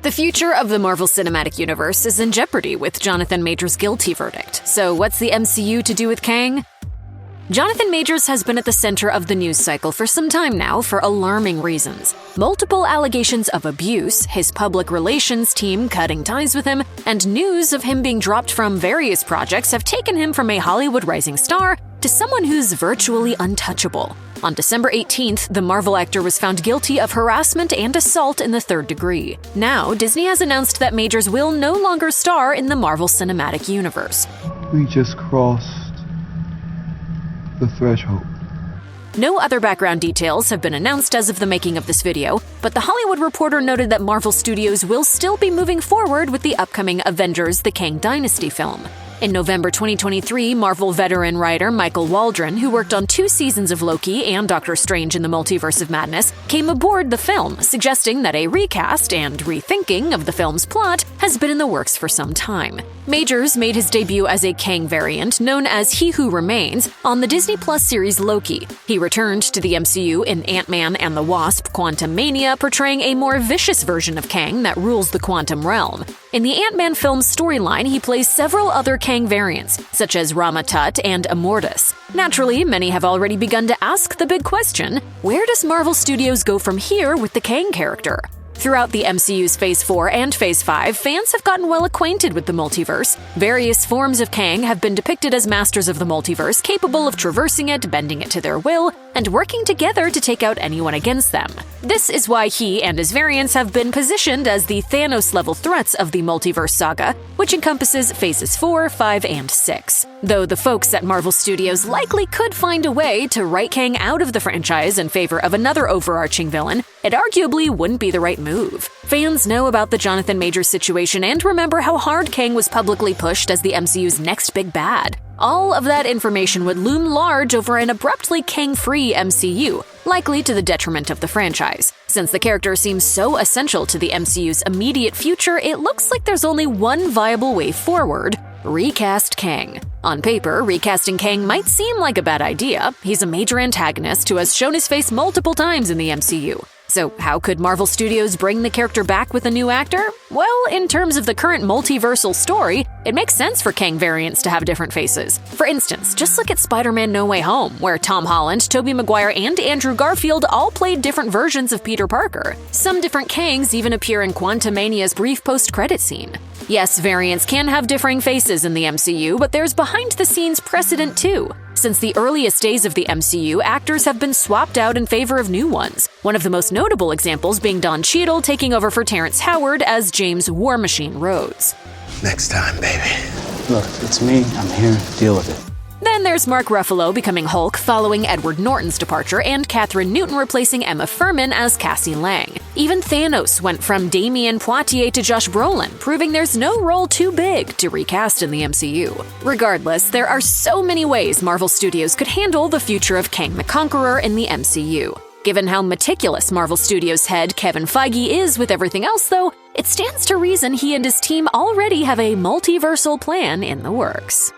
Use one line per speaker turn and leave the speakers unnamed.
The future of the Marvel Cinematic Universe is in jeopardy with Jonathan Majors' guilty verdict. So what's the MCU to do with Kang? Jonathan Majors has been at the center of the news cycle for some time now for alarming reasons. Multiple allegations of abuse, his public relations team cutting ties with him, and news of him being dropped from various projects have taken him from a Hollywood rising star to someone who's virtually untouchable. On December 18th, the Marvel actor was found guilty of harassment and assault in the third degree. Now, Disney has announced that Majors will no longer star in the Marvel Cinematic Universe.
We just crossed the threshold.
No other background details have been announced as of the making of this video, but The Hollywood Reporter noted that Marvel Studios will still be moving forward with the upcoming Avengers: The Kang Dynasty film. In November 2023, Marvel veteran writer Michael Waldron, who worked on 2 seasons of Loki and Doctor Strange in the Multiverse of Madness, came aboard the film, suggesting that a recast and rethinking of the film's plot has been in the works for some time. Majors made his debut as a Kang variant known as He Who Remains on the Disney Plus series Loki. He returned to the MCU in Ant-Man and the Wasp: Quantumania, portraying a more vicious version of Kang that rules the quantum realm. In the Ant-Man film's storyline, he plays several other Kang variants, such as Rama Tut and Immortus. Naturally, many have already begun to ask the big question: where does Marvel Studios go from here with the Kang character? Throughout the MCU's Phase 4 and Phase 5, fans have gotten well acquainted with the multiverse. Various forms of Kang have been depicted as masters of the multiverse, capable of traversing it, bending it to their will, and working together to take out anyone against them. This is why he and his variants have been positioned as the Thanos-level threats of the multiverse saga, which encompasses Phases 4, 5, and 6. Though the folks at Marvel Studios likely could find a way to write Kang out of the franchise in favor of another overarching villain, it arguably wouldn't be the right move. Fans know about the Jonathan Majors situation and remember how hard Kang was publicly pushed as the MCU's next big bad. All of that information would loom large over an abruptly Kang-free MCU, likely to the detriment of the franchise. Since the character seems so essential to the MCU's immediate future, it looks like there's only one viable way forward: recast Kang. On paper, recasting Kang might seem like a bad idea. He's a major antagonist who has shown his face multiple times in the MCU. So how could Marvel Studios bring the character back with a new actor? Well, in terms of the current multiversal story, it makes sense for Kang variants to have different faces. For instance, just look at Spider-Man: No Way Home, where Tom Holland, Tobey Maguire, and Andrew Garfield all played different versions of Peter Parker. Some different Kangs even appear in Quantumania's brief post-credit scene. Yes, variants can have differing faces in the MCU, but there's behind-the-scenes precedent too. Since the earliest days of the MCU, actors have been swapped out in favor of new ones, one of the most notable examples being Don Cheadle taking over for Terrence Howard as James War Machine Rhodes.
Next time, baby.
Look, it's me. I'm here to deal with it.
Then there's Mark Ruffalo becoming Hulk following Edward Norton's departure, and Catherine Newton replacing Emma Furman as Cassie Lang. Even Thanos went from Damien Poitier to Josh Brolin, proving there's no role too big to recast in the MCU. Regardless, there are so many ways Marvel Studios could handle the future of Kang the Conqueror in the MCU. Given how meticulous Marvel Studios head Kevin Feige is with everything else, though, it stands to reason he and his team already have a multiversal plan in the works.